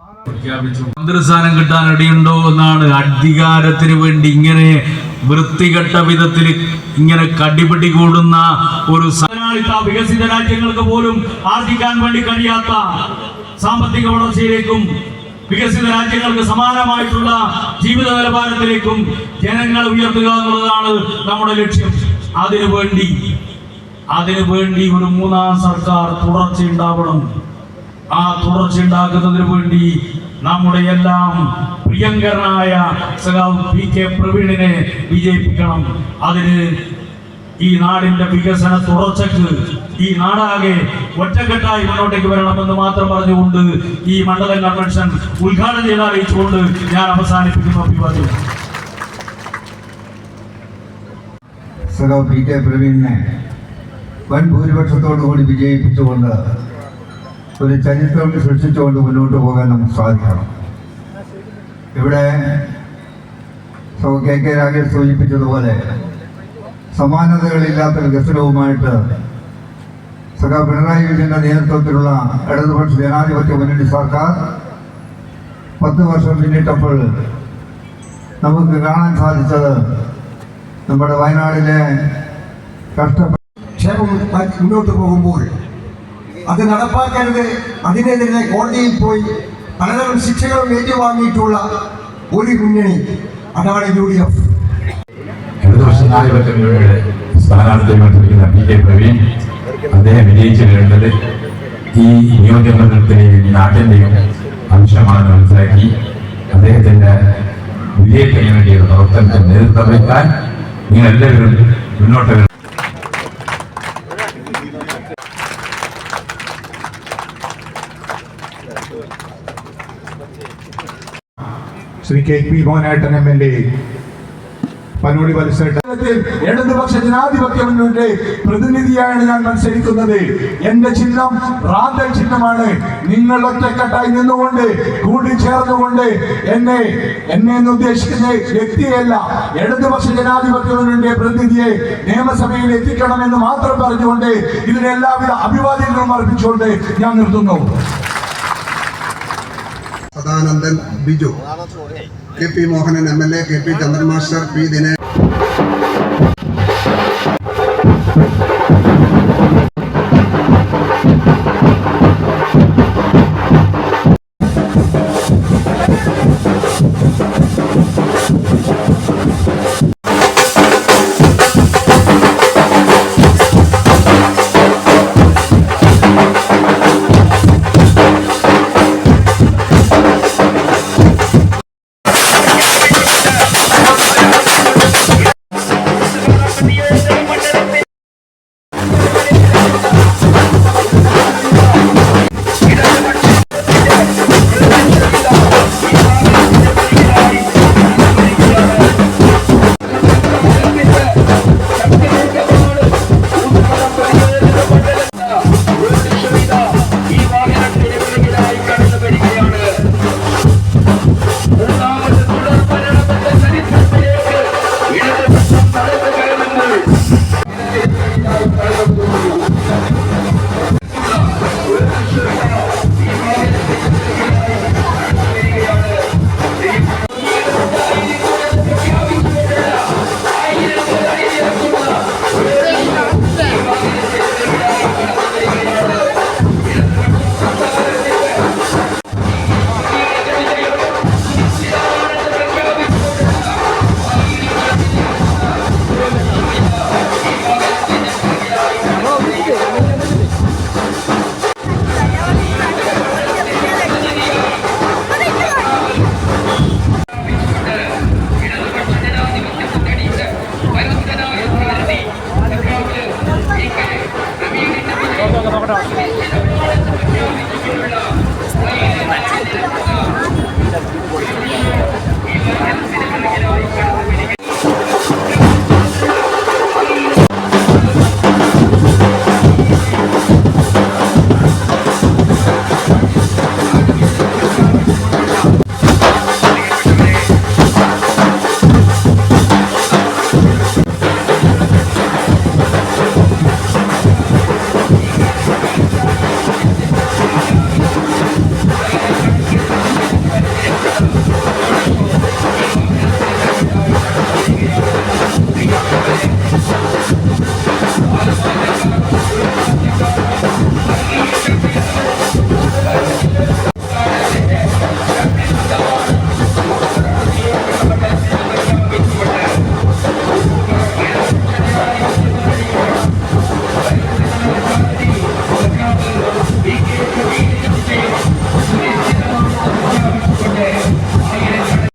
മന്ത്രിസ്ഥാനം കിട്ടാൻ അടിയുണ്ടോ എന്നാണ്. അധികാരത്തിന് വേണ്ടി ഇങ്ങനെ വൃത്തികെട്ട വിധത്തിൽ ഇങ്ങനെ കടിപിടി കൂടുന്ന ഒരു വികസിത രാജ്യങ്ങൾക്ക് പോലും ആർജിക്കാൻ വേണ്ടി കഴിയാത്ത സാമ്പത്തിക വളർച്ചയിലേക്കും വികസിത രാജ്യങ്ങൾക്ക് സമാനമായിട്ടുള്ള ജീവിത നിലവാരത്തിലേക്കും ജനങ്ങൾ ഉയർത്തുക എന്നുള്ളതാണ് നമ്മുടെ ലക്ഷ്യം. അതിനുവേണ്ടി ഒരു മൂന്നാം സർക്കാർ തുടർച്ചയുണ്ടാവണം. ആ തുടർച്ചയുണ്ടാക്കുന്നതിന് വേണ്ടി നമ്മുടെ എല്ലാം പ്രിയങ്കരനായ സഖാവ് PK പ്രവീണിനെ വിജയിപ്പിക്കണം. അതിന് ഈ നാടിന്റെ വികസന തുടർച്ചയ്ക്ക് ഈ നാടാകെ ഒറ്റക്കെട്ടായി മുന്നോട്ടേക്ക് വരണമെന്ന് മാത്രം പറഞ്ഞുകൊണ്ട് ഈ മണ്ഡലം കൺവെൻഷൻ ഉദ്ഘാടനം ചെയ്ത് അറിയിച്ചുകൊണ്ട് ഞാൻ അവസാനിപ്പിക്കുന്നു. അഭിവാദ്യം. സഖാവ് PK പ്രവീണിനെ വൻ ഭൂരിപക്ഷത്തോടുകൂടി വിജയിപ്പിച്ചുകൊണ്ട് ഒരു ചരിത്രം സൃഷ്ടിച്ചുകൊണ്ട് മുന്നോട്ട് പോകാൻ നമുക്ക് സാധിക്കണം. ഇവിടെ KK രാഗേഷ് സൂചിപ്പിച്ചതുപോലെ സമാനതകളില്ലാത്ത വികസനവുമായിട്ട് സഖാവ് പിണറായി വിജയന്റെ നേതൃത്വത്തിലുള്ള ഇടതുപക്ഷ ജനാധിപത്യ മുന്നണി സർക്കാർ 10 വർഷം പിന്നിട്ടപ്പോൾ നമുക്ക് കാണാൻ സാധിച്ചത് നമ്മുടെ വയനാടിലെ ക്ഷേമം മുന്നോട്ട് പോകുമ്പോൾ അത് നടപ്പാക്കരുത്, അതിനെതിരെ കോടതിയിൽ പോയി പലതരം ശിക്ഷകളും ഏറ്റുവാങ്ങിയിട്ടുള്ള ഒരു മുന്നണി, അതാണ് UDF. ഇടതുപക്ഷ ജനാധിപത്യ മുന്നണിയുടെ സ്ഥാനാർത്ഥി മത്സരിക്കുന്ന PK പ്രവീൺ അദ്ദേഹം വിജയിച്ചിട്ടുള്ളത് ഈ നിയോജകമണ്ഡലത്തിലെയും ഈ നാട്ടിന്റെയും അംശമാണെന്ന് മനസ്സിലാക്കി അദ്ദേഹത്തിന്റെ വിജയത്തിന് വേണ്ടിയുള്ള പ്രവർത്തനത്തിന് നേതൃത്വം വയ്ക്കാൻ നിങ്ങൾ എല്ലാവരും മുന്നോട്ട് വരണം. ശ്രീ KP മോഹനേട്ടൻ MLA പനോളി മത്സരത്തിൽ ഇടതുപക്ഷ ജനാധിപത്യ മുന്നണിയുടെ പ്രതിനിധിയാണ് ഞാൻ മത്സരിക്കുന്നത്. എന്റെ ചിഹ്നം റാന്തൽ ചിഹ്നമാണ്. നിങ്ങൾ ഒറ്റക്കെട്ടായി നിന്നുകൊണ്ട് കൂടിച്ചേർന്നുകൊണ്ട് എന്നെ ഉദ്ദേശിക്കുന്ന വ്യക്തിയല്ല, ഇടതുപക്ഷ ജനാധിപത്യ മുന്നണിയുടെ പ്രതിനിധിയെ നിയമസഭയിൽ എത്തിക്കണമെന്ന് മാത്രം പറഞ്ഞുകൊണ്ട് ഇതിന് എല്ലാവിധ അഭിവാദ്യങ്ങളും അർപ്പിച്ചുകൊണ്ട് ഞാൻ നിർത്തുന്നു. Sadanandan Biju, KP Mohanan MLA, KP Chandran master, P Dinesh. Let's go.